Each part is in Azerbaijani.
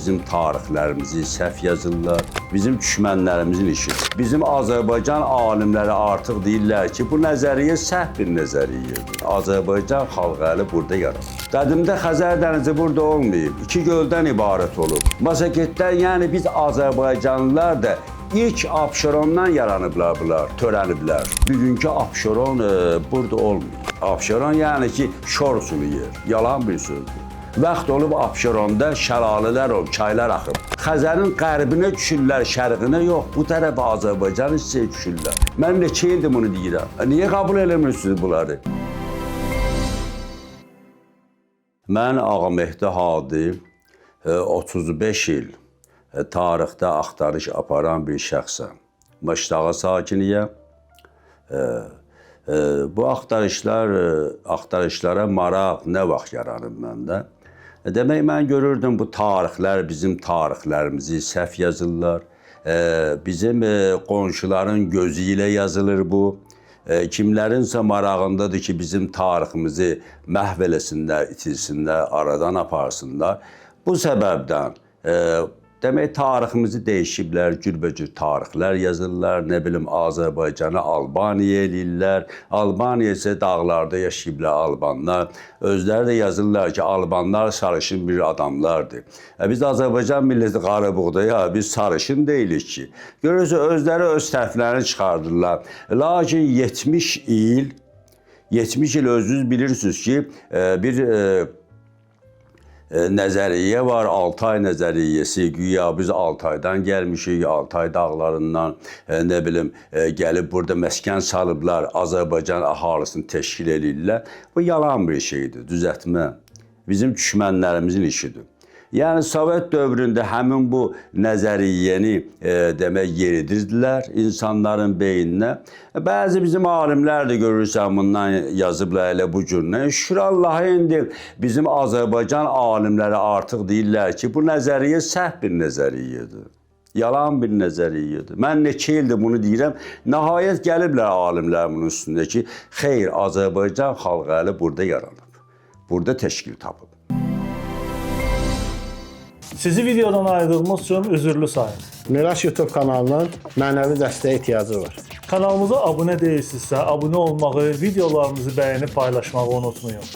bizim tarixlərimizi səhv yazırlar. Bizim düşmənlərimizin işidir. Bizim Azərbaycan alimləri artıq deyirlər ki, bu nəzəriyyə səhv bir nəzəriyyədir. Azərbaycan xalqı əli burada yaranır. Qədimdə Xəzər dənizi burada olmayıb, iki göldən ibarət olub. Masaketlər, yəni biz Azərbaycanlılar da İlk Abşerondan yaranıblar bunlar, törəniblər. Bugünkü Abşeron burada olmuyor. Abşeron yəni ki, şor sulu yer, yalan bir sözdür. Vaxt olub Abşeronda şəlalələr olub, çaylar axıb. Xəzərin qərbinə düşürlər, şərqinə yox, bu tərəf Azərbaycan hissəyə düşürlər. Mən neçə ildir bunu deyirəm. Niyə qəbul eləmirsiniz bunları? Mən Ağamehdi Hadi 35 il tarixdə axtarış aparan bir şəxsəm. Maşdağa sakiniyəm. Bu axtarışlara maraq nə vaxt yaranıb məndə? Demək, mən görürdüm bu tarixlər, bizim tarixlərimizi səhv yazırlar. Bizim qonşuların gözü ilə yazılır bu. Kimlərinsə marağındadır ki, bizim tariximizi məhv eləsinlər, itilsinlər, aradan aparsınlar. Bu səbəbdən demək, tariximizi dəyişiblər, cürbəcür tarixlər yazırlar, nə bilim, Azərbaycanı Albaniya eləyirlər. Albaniya isə dağlarda yaşayıblar Albanlar. Özləri də yazırlar ki, Albanlar sarışın bir adamlardır. Biz Azərbaycan milləti qarabağda, biz sarışın deyilik ki. Görürsünüz, özləri öz tərəflərini çıxardırlar. Lakin 70 il özünüz bilirsiniz ki, bir nəzəriyyə var, Altay nəzəriyyəsi, güya biz Altaydan gəlmişik, Altay dağlarından, nə bilim, gəlib burada məskən salıblar, Azərbaycan əhalisini təşkil edirlər. Bu yalan bir şeydir, düzəltmə. Bizim düşmənlərimizin işidir. Yəni, Sovet dövründə həmin bu nəzəriyyəni demək, yeridirdilər insanların beyninə. Bəzi bizim alimlər də görürsən bundan yazıblar elə bu cürünə. Şükür Allah'a indi bizim Azərbaycan alimləri artıq deyirlər ki, bu nəzəriyyə səhv bir nəzəriyyədir. Yalan bir nəzəriyyədir. Mən neçə ildir bunu deyirəm. Nəhayət gəliblər alimlər bunun üstündə ki, xeyr, Azərbaycan xalqı əli burada yaranıb. Burada təşkil tapıb. Sizi videodan ayırdığımız üçün üzürlü sayın. Miraç YouTube kanalının mənəvi dəstəyə ehtiyacı var. Kanalımıza abunə deyilsinizsə, abunə olmağı, videolarımızı bəyənib paylaşmağı unutmayın.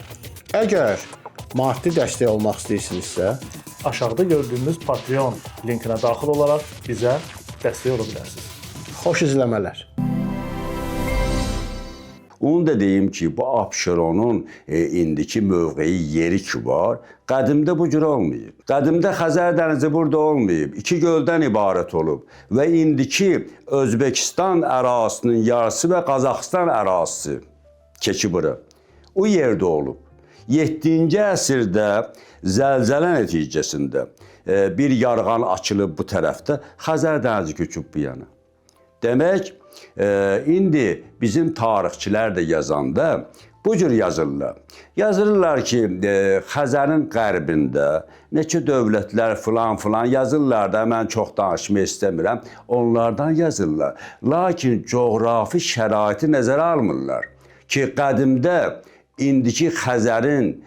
Əgər maddi dəstək olmaq istəyirsinizsə, Aşağıda gördüyünüz Patreon linkinə daxil olaraq bizə dəstək ola bilərsiniz. xoş izləmələr. Onu da deyim ki, bu Abşeronun indiki mövqeyi, yeri ki var, qədimdə bu cür olmayıb. Qədimdə Xəzər dənizi burada olmayıb, iki göldən ibarət olub və indiki Özbəkistan ərazisinin yarısı və Qazaxıstan ərazisi keçib bura. O yerdə olub. 7-ci əsrdə zəlzələ nəticəsində bir yarğan açılıb bu tərəfdə, Xəzər dənizi köçüb bu yana. Demək, indi bizim tarixçilər də yazanda bu cür yazırlar. Yazırlar ki, Xəzərin qərbində neçə dövlətlər filan yazırlar da, mən çox danışmaq istəmirəm, onlardan yazırlar. Lakin coğrafi şəraiti nəzərə almırlar ki, qədimdə indiki Xəzərin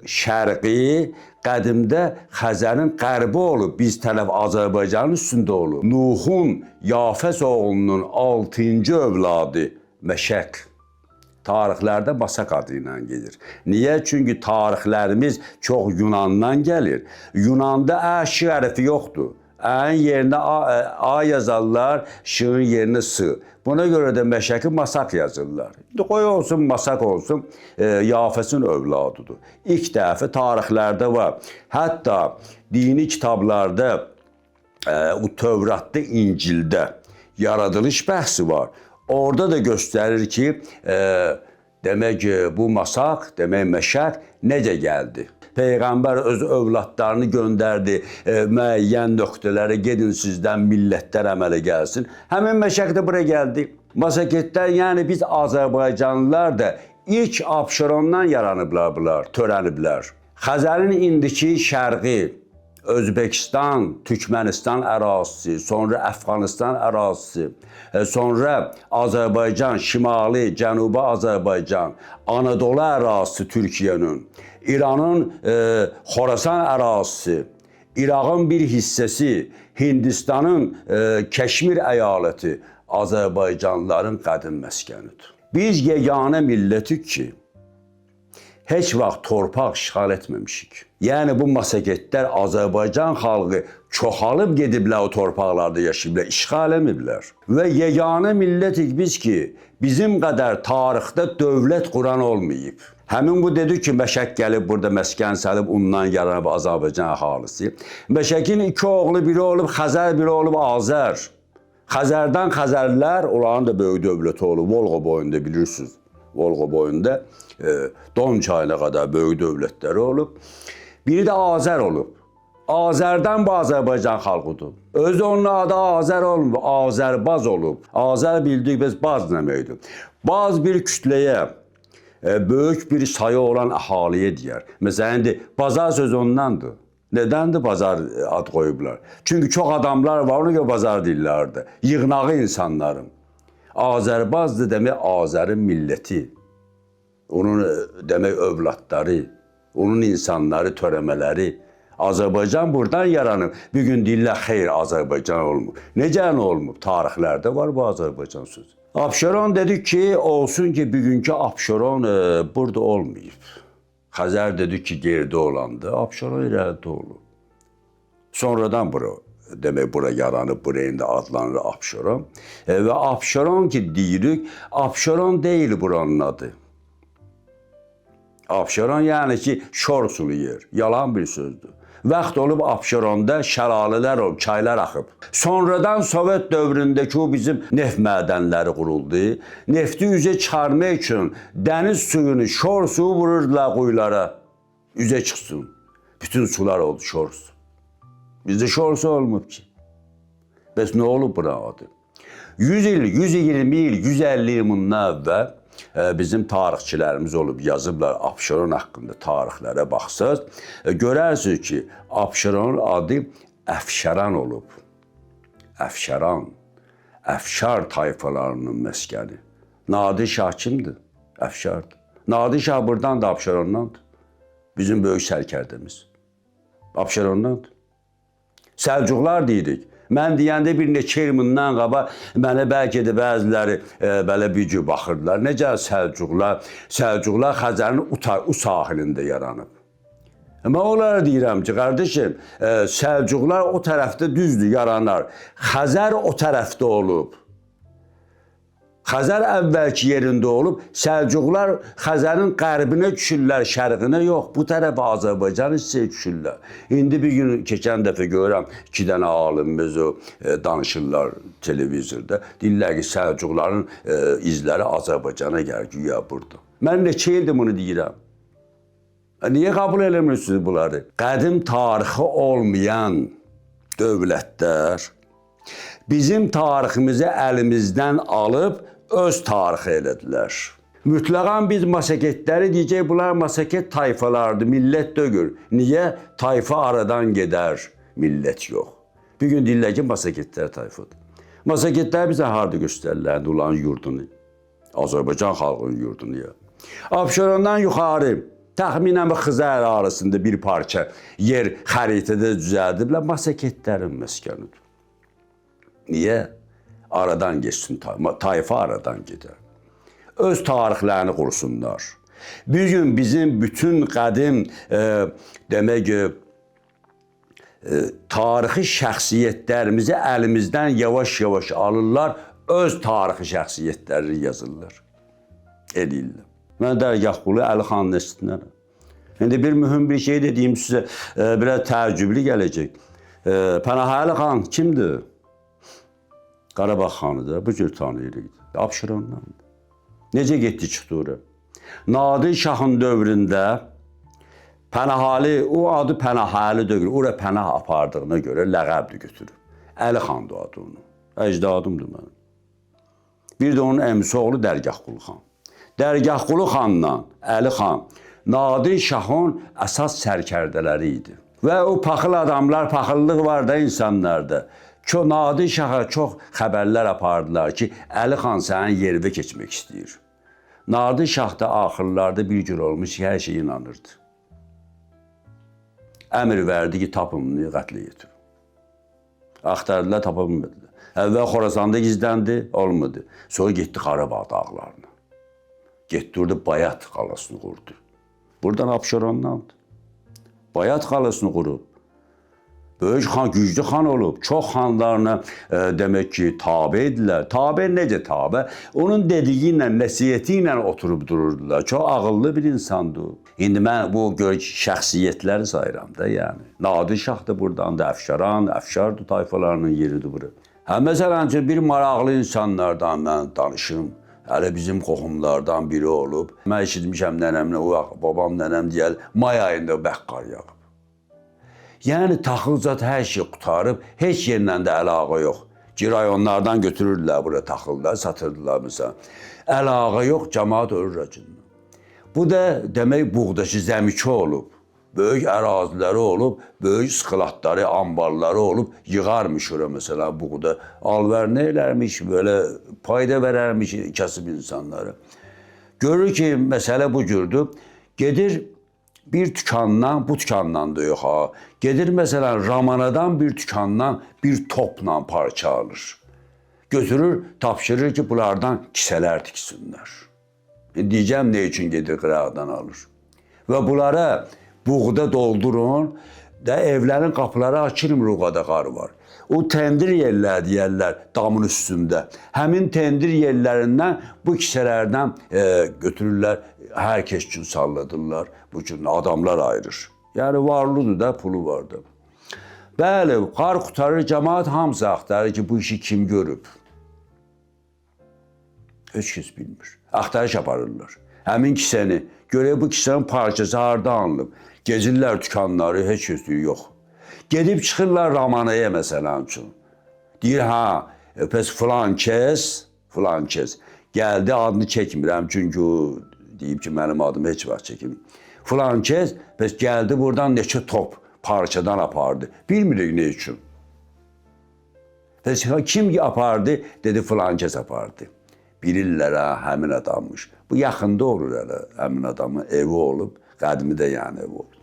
şərqi, qədimdə Xəzərin qərbi olub, biz tərəf Azərbaycanın üstündə olub. Nuhun Yafəs oğlunun 6-cı övladı Məşəq tarixlərdə Masak adı ilə gedir. Niyə? Çünki tarixlərimiz çox Yunandan gəlir. Yunanda əşi hərfi yoxdur. Əyin yerinə A yazarlar, şığın yerinə S. Buna görə də Məşəki Masak yazırlar. Qoy olsun, Masak olsun, Yafəsin övladıdır. İlk dəfə tarixlərdə var. Hətta dini kitablarda, Tövratda, İncildə yaradılış bəhsi var. Orada da göstərir ki, demək, bu Masak, demək, Məşəq necə gəldi? Peyğəmbər öz övladlarını göndərdi, müəyyən nöqtələrə gedin sizdən millətlər əmələ gəlsin. Həmin Məşəq də bura gəldi. Masaketlər, yəni biz Azərbaycanlılar da ilk Abşerondan yaranıblar bunlar, törəniblər. Xəzərin indiki şərqi, Özbəkistan, Türkmənistan ərazisi, sonra Əfqanistan ərazisi, sonra Azərbaycan, Şimali, Cənubi Azərbaycan, Anadolu ərazisi Türkiyənin, İranın Xorasan ərazisi, İraqın bir hissəsi, Hindistanın Keşmir əyaləti Azərbaycanlıların qədim məskənidir. Biz yeganə millətik ki, heç vaxt torpaq işğal etməmişik. Yəni bu massagetlər Azərbaycan xalqı çoxalıb gediblər o torpaqlarda yaşayıblar, işğal etmiblər. Və yeganə millətik biz ki, bizim qədər tarixdə dövlət quran olmayıb. Həmin bu dedi ki, Məşəq gəlib burada məskən salıb, ondan yaranıb Azərbaycan əhalisi. Məşəkin 2 oğlu, biri olub Xəzər, biri olub Azər. Xəzərdən Xəzərlər, onların da böyük dövləti olub, Volqa boyunda bilirsiniz. Volqa boyunda Don çayına qədər böyük dövlətləri olub. Biri də Azər olub. Azərdən bu Azərbaycan xalqıdır. Özü onun adı Azər olmur, Azərbaz olub. Azər bildik biz baz deməkdir. Baz bir kütləyə, böyük bir sayı olan əhaliyə deyər. Məsələn, indi bazar sözü ondandır. Nədəndir bazar ad qoyublar? Çünki çox adamlar var, ona görə bazar deyirlərdi. Yığnağı insanların. Azərbazdır demək Azərin milləti. Onun demək övladları, onun insanları, törəmələri. Azərbaycan buradan yaranıb. Bir gün deyirlər, xeyr, Azərbaycan olmur. Necə olmur? Tarixlərdə var bu Azərbaycan sözü. Abşeron dedi ki, olsun ki, bugünkü Abşeron burada olmayıb. Xəzər dedi ki, geridə olandı, Abşeron irəlidə olub. Sonradan bura yaranıb, buraya indi adlanır Abşeron. Və Abşeron ki, deyirik, Abşeron deyil buranın adı. Abşeron yəni ki, şor sulu yer, yalan bir sözdür. Vaxt olub Abşeronda şəlalələr olub, çaylar axıb. Sonradan Sovet dövründəki o bizim neft mədənləri quruldu. Nefti üzə çıxarmaq üçün dəniz suyunu, şor suyu vururdular quyulara. Üzə çıxsın. Bütün sular oldu şor su. Bizdə şor su olmub ki. Bəs nə olub buna adı? 100 il, 120 il, 150 il bundan əvvəl bizim tarixçilərimiz olub, yazıblar Abşeron haqqında tarixlərə baxsaq, görərsiniz ki, Abşeronun adı Əfşəran olub. Əfşəran, Əfşar tayfalarının məskəni. Nadir Şah kimdir? Əfşardır. Nadir Şah buradan da Abşerondandır. Bizim böyük sərkərdəmiz. Abşerondandır. Səlcuqlar deyirik. Mən deyəndə bir neçə il bundan qabaq mənə bəlkə də bəziləri belə bir cür baxırdılar. Necə Səlcuqlar? Səlcuqlar Xəzərin o sahilində yaranıb. Mən onlara deyirəm ki, qardaşım, Səlcuqlar o tərəfdə düzdür, yaranar. Xəzər o tərəfdə olub. Xəzər əvvəlki yerində olub, Səlcuqlar Xəzərin qərbinə düşürlər, şərqinə yox, bu tərəfə Azərbaycan hissəyə düşürlər. İndi bir gün keçən dəfə görürəm, 2 dənə alimimiz danışırlar televizorda, deyirlər ki, Səlcuqların izləri Azərbaycana gəlir, güya burada. Mən neçə ildir bunu deyirəm. Niyə qəbul eləmirsiniz bunları? Qədim tarixi olmayan dövlətlər bizim tariximizi əlimizdən alıb öz tarixi elədilər. Mütləqən biz massagetləri deyəcək, bunlar massaget tayfalardır, millət dögür. Niyə? Tayfa aradan gedər, millət yox. Bir gün deyirlər ki, massagetlər tayfadır. Massagetlər bizə harada göstərirlər, ulan yurdunu. Azərbaycan xalqının yurdunu ya. Abşerondan yuxarı, təxminən Xızər arasında bir parça yer xəritədə düzəldiblər, massagetlərin məskənidir. Niyə? Aradan geçsin, tayfa aradan gedər. Öz tarixlərini qursunlar. Bir gün bizim bütün qədim, demək, tarixi şəxsiyyətlərimizi əlimizdən yavaş-yavaş alırlar, öz tarixi şəxsiyyətlərini yazırlar. Eləyirlər. Mən Dərgahqulu Əlixanın əstinərəm. İndi bir mühüm bir şey dediyim sizə biraz təəccüblü gələcək. Pənahəli xan kimdir? Qarabağ xanıdır, bu cür tanıyırıq. Abşerondandır. Necə getdi çıxdı ora? Nadir Şahın dövründə Pənahəli, o adı Pənahəli deyil, ora pənah apardığına görə ləqəbdir götürür. Əli xandır o adı onun. Əcdadımdır mənim. Bir də onun əmisi oğlu Dərgahqulu xan. Dərgahqulu xanla Əli xan Nadir Şahın əsas sərkərdələri idi. Və o paxıl adamlar, paxıllıq var da insanlarda. Nadir Şaha çox xəbərlər apardılar ki, Əli xan sənin yerivə keçmək istəyir. Nadir Şah da axırlarda bir gün olmuş ki, hər şey inanırdı. Əmr verdi ki, tapın bunu, qətlə yetirin. Axtardılar, tapa bilmədilər. Əvvəl Xorasanda gizləndi, olmadı. Sonra getdi Qarabağ dağlarına. Getdi orada Bayat qalasını qurdu. Buradan Abşerondandır. Bayat qalasını qurub. Böyük xan, güclü xan olub. Çox xanlarına demək ki, tabe idilər. Tabe necə tabe? Onun dediyi ilə, nəsiyyəti ilə oturub dururdular. Çox ağıllı bir insandır. İndi mən bu şəxsiyyətləri sayıram da, yəni. Nadir Şah da buradan da, Əfşardır tayfalarının yeridir bura. Məsələn, bir maraqlı insanlardan mən danışım. Hələ bizim qohumlardan biri olub. Mən eşitmişəm nənəmlə, o babam nənəm deyəl, may ayında bərk qar yağıb. Yəni taxılcat hər şey qutarıb, heç yerlə də əlaqə yox. Girayonlardan götürürdülər bura taxıllar, satırdılar məsələn. Əlaqə yox, cəmaat ölür acından. Bu da demək buğdaşı zəmiki olub. Böyük əraziləri olub, böyük sıxılatları, ambarları olub, yığarmış ora məsələn buğda. Alver nə eləmiş, belə payda verərmiş kasıb insanları. Görür ki, məsələ bu cürdür. Gedir bir tükandan, bu tükandan da yox ha. Gedir məsələn Ramanadan bir tükandan bir topla parça alır. Götürür, tapşırır ki, bunlardan kisələr tiksinlər. Deyəcəm nə üçün gedir qıraqdan alır. Və bunlara buğda doldurun, da evlərin qapıları açılmır, o qədər qar var. O tendir yerlər deyərlər damın üstündə. Həmin tendir yerlərindən bu kisələrdən götürürlər, hər kəs üçün salladırlar. Bu üçün adamlar ayırır. Yəni varlıdır da, pulu var da. Bəli, qar qutarır, cəmaat hamısı axtarır ki, bu işi kim görüb? Heç kəs bilmir. Axtarış aparırlar. Həmin kisəni, görək bu kisənin parçası harda alınıb. Gezirlər tükanları, heç kəsliyi yox. Gedib çıxırlar Ramanaya məsələn üçün. Deyir, pəs filan kəs gəldi, adını çəkmirəm, çünki o deyib ki, mənim adımı heç vaxt çəkim. Filan kəs pəs gəldi, buradan neçə top parçadan apardı. Bilmirik nə üçün. Pəs kim apardı? Dedi, filan kəs apardı. Bilirlər, həmin adammış. Bu yaxında olur həmin adamın evi olub, qədimi də yəni evi olub.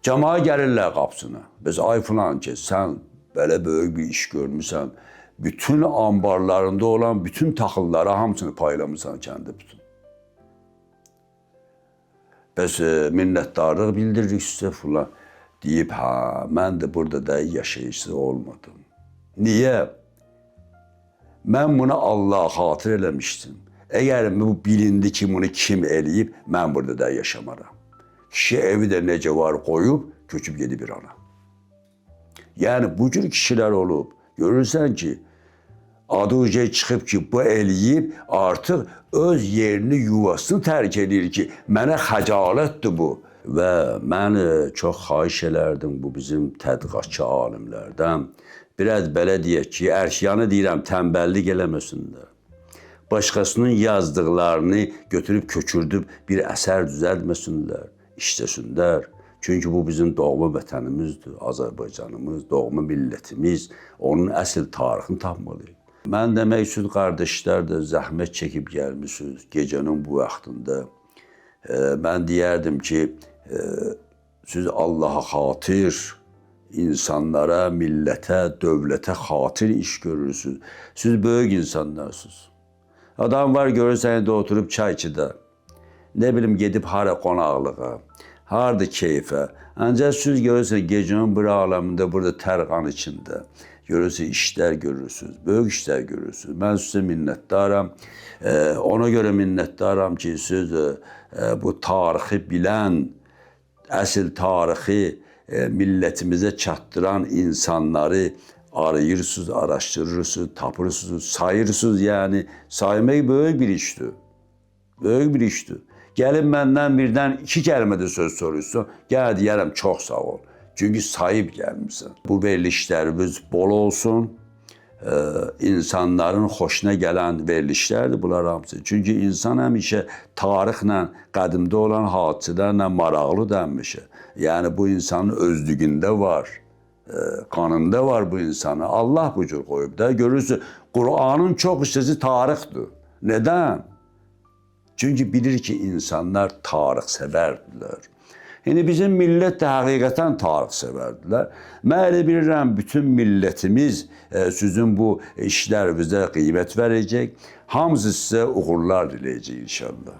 Cəmağa gəlirlər qapısına. Biz ay filan ki, sən belə böyük bir iş görmüsən, bütün ambarlarında olan bütün taxılları hamısını paylamısan kəndə bütün. Bəs minnətdarlıq bildiririk sizə filan. Deyib, mən də burada da yaşayıcısı olmadım. Niyə? Mən bunu Allah'a xatır eləmişdim. Əgər bu bilindi ki, bunu kim eləyib, mən burada da yaşamaram. Kişi evi də necə var qoyub, köçüb gedib İrana. Yəni bu cür kişilər olub. Görürsən ki, adı uca çıxıb ki, bu eləyib, artıq öz yerini, yuvasını tərk edir ki, mənə xəcalətdir bu. Və mən çox xahiş elərdim bu bizim tədqiqatçı alimlərdən. Biraz belə deyək ki, ərşyanı deyirəm, tənbəllik eləməsinlər. Başqasının yazdıqlarını götürüb köçürdüb bir əsər düzəltməsinlər, işləsinlər. Çünki bu bizim doğma vətənimizdir, Azərbaycanımız, doğma millətimiz, onun əsl tarixini tapmalıyıq. Mən demək üçün qardaşlar da zəhmət çəkib gəlmişsiniz gecənin bu vaxtında. Mən deyərdim ki, siz Allaha xatir, insanlara, millətə, dövlətə xatir iş görürsünüz. Siz böyük insanlarsınız. Adam var görürsən də oturub çay içidə. Nə bilim gedib hara qonaqlığa, harda keyfə. Ancaq siz görürsünüz gecənin bir aləmində burada tərqan içində. Görürsünüz işlər görürsünüz, böyük işlər görürsünüz. Mən sizə minnətdaram. Ona görə minnətdaram ki, siz bu tarixi bilən, əsl tarixi millətimizə çatdıran insanları arayırsınız, araşdırırsınız, tapırsınız, sayırsınız. Yəni saymaq böyük bir işdir. Böyük bir işdir. Gəlin məndən birdən 2 kəlmədə söz soruşsun, gəl deyərəm çox sağ ol. Çünki sayıb gəlmişsən. Bu verilişlərimiz bol olsun. İnsanların xoşuna gələn verilişlərdir bunlar hamısı. Çünki insan həmişə tarixlə, qədimdə olan hadisələrlə maraqlıdır həmişə. Yəni bu insanın özlüyündə var, qanında var bu insanı. Allah bu cür qoyub da. Görürsünüz, Qur'anın çox hissəsi tarixdir. Nədən? Çünki bilir ki, insanlar tarix sevərdirlər. Yəni bizim millət də həqiqətən tarix sevərdilər. Mən elə bilirəm bütün millətimiz sizin bu işlərinizə qiymət verəcək. Hamısı sizə uğurlar diləyəcək inşallah.